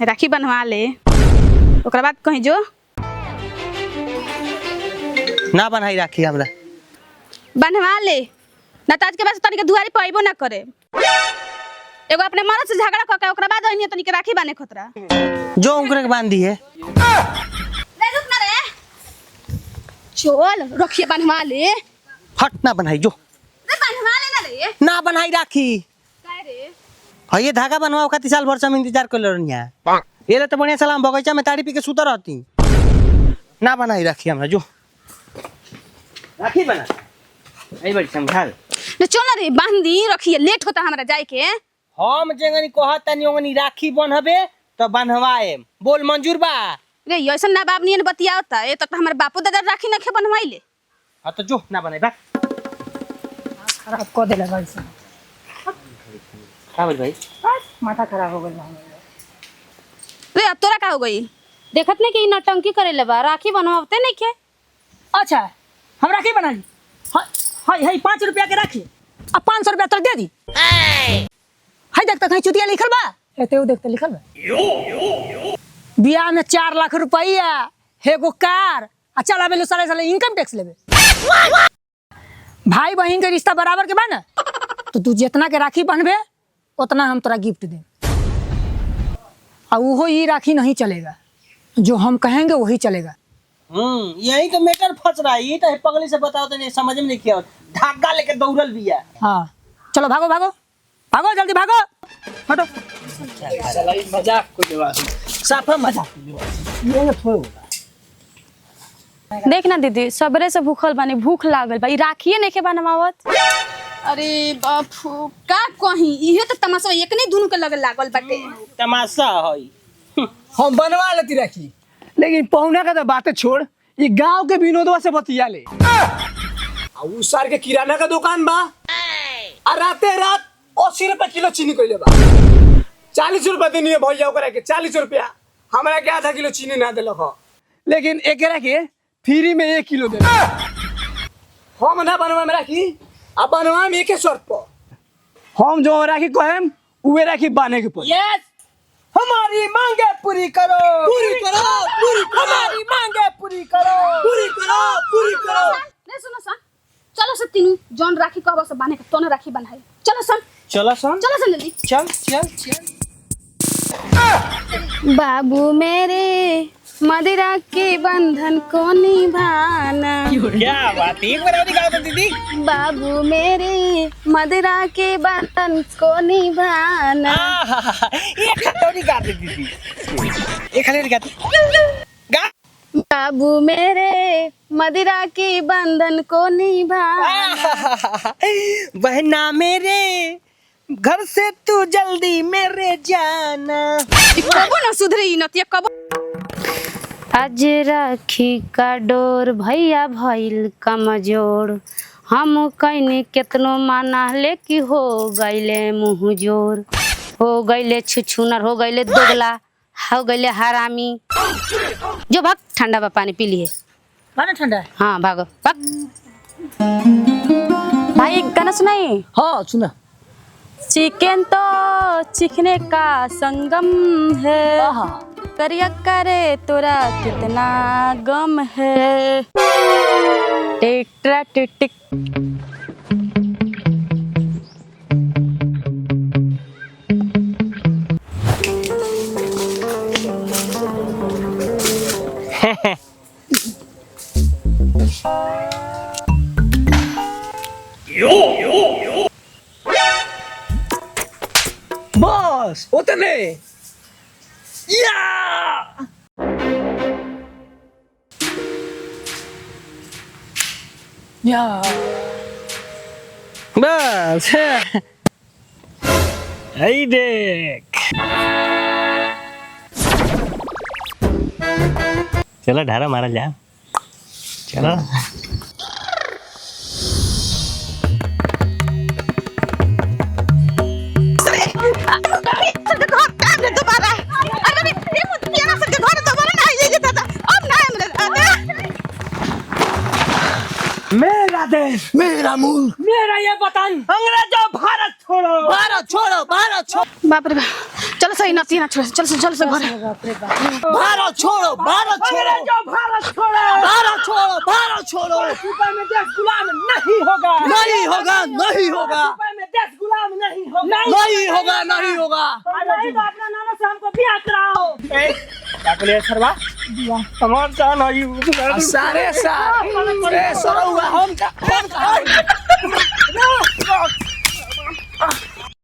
राखी बनवा ले ओकरा बाद कहीं जो ना बनाई राखी हमरा बनवा ले ना ताज के बाद तनी के दुआरी पे अइबो ना करे एगो अपने मर्द से झगड़ा क के ओकरा बाद अइनी तनी के राखी बाने खतरा जो उनकरे के बांध दी है ले रुक ना रे चल रखिए बनवा ले हट ना बनाई जो रे बनवा ले ना रे ना बनाई राखी काय रे ये धागा बनवाओ खातिर साल भर से हम इंतजार कर रहनी है ये ले तो बढ़िया सलाम बगीचा में ताड़ी पी के सुता रहती ना बनाई राखी हमरा जो राखी बना आई बड़ी समझा ले चल ना रे बांधी रखिए लेट होता हमरा जाए के हम जेंगनी कहत तनी ओंगनी राखी बनहबे तो बनवाए बोल मंजूर बा रे ऐसा ना बाप नियन बतियावता ए तो हमर बापू दादा राखी नखे बनवाइले हां तो जो ना बनाई बा खराब कर देला भाई साहब का बोल भाई माथा खराब हो गइल रे अब तोरा का हो गई देखत नहीं कि नटंकी करेले बा राखी बनवाते नहीं के। अच्छा हम राखी बना ली हाय हाय 5 रुपया के राखी अब 500 रुपया तक दे दी हाय देख कहीं चुतिया लिखल बा एते उ देखते लिखल बा बियाह में 4 लाख रुपया हेगो कार आ चला बेलो साले साले इनकम टैक्स लेबे भाई बहन के रिश्ता बराबर के बा ना तो तू जितना के राखी बनबे उतना हम तोरा गिफ्ट दे और वो ही राखी नहीं चलेगा जो हम कहेंगे वही चलेगा यही तो मैटर फंस रहा है ये तो पगली से बताओ तो नहीं समझ में नहीं किया धागा लेके दौड़ल भी है हाँ चलो भागो भागो भागो जल्दी भागो हटो मजाक को जवाब साफा मजाक ये थोड़ा देख ना दीदी सबरे से भूखल बानी भूख लागल बा ई राखिए नहीं के बनवावत। अरे बापू का कहीं इहे तो तमाशा एक नहीं दोनों के लगे लागल बाटे तमाशा है हम बनवा लेती राखी लेकिन पहुना का तो बातें छोड़ ये गांव के विनोदवा से बतिया ले उस सार के किराना का दुकान बा और राते रात 80 रुपए किलो चीनी कोई बा 40 रुपए देनी है भैया ओकरा के 40 रुपया हमरा के आधा किलो चीनी ना देलक हो लेकिन एकरा के फ्री में 1 किलो दे हम ना बनवा में राखी अब बनवा में 1 शर्त पर हम जो राखी कहेम उहे राखी बांधे के पड़ी यस हमारी मांगे पूरी करो पूरी करो पूरी करो हमारी मांगे पूरी करो पूरी करो पूरी करो ले सुनो सन चलो सब तीनों जॉन राखी कहबो सब बाने के तोने राखी बनाई चलो सन चलो सन जल्दी चल चल चल बाबू मेरे मदिरा के बंधन को निभाना क्या बात एक बार और दिखाओ तो दीदी बाबू मेरे मदिरा के बंधन को निभाना एक खटोरी गा दे दीदी एक खटोरी गा गा बाबू मेरे मदिरा के बंधन को निभाना बहना मेरे घर से तू जल्दी मेरे जाना कबो ना सुधरी नतिया कबो आज राखी का डोर भैया भइल कमजोर हम कइने केतनो माना लेकि हो गइले मुँह जोर हो गइले छुछुनर हो गइले दोगला हो गइले हरामी जो भाग ठंडा बा पानी पी लिए पानी ठंडा है हाँ भागो भाग भाई एक गाना सुनाई हाँ सुना चिकन तो चिकने का संगम है करिया करे तोरा कितना गम है टेट्रा टिक बस उतने या बस hey देख चलो ढारा मारा जा चलो मेरा देश मेरा मुल्क, मेरा ये वतन। अंग्रेजों भारत छोड़ो, भारत छोड़ो, भारत छोड़ो, बाप रे बाप चलो सही ना तीन चलो चलो चलो से घर भारत छोड़ो, भारत छोड़ो, अंग्रेजों भारत छोड़ो। भारत छोड़ो, भारत छोड़ो। रुपए में देश गुलाम नहीं होगा। नहीं होगा, नहीं होगा, रुपए में देश गुलाम नहीं होगा। नहीं होगा, नहीं होगा। नहीं तो अपना नाना से हमको ब्याह कराओ। काकले सरवा हमार जान आई सारे सारे सरो हुआ हम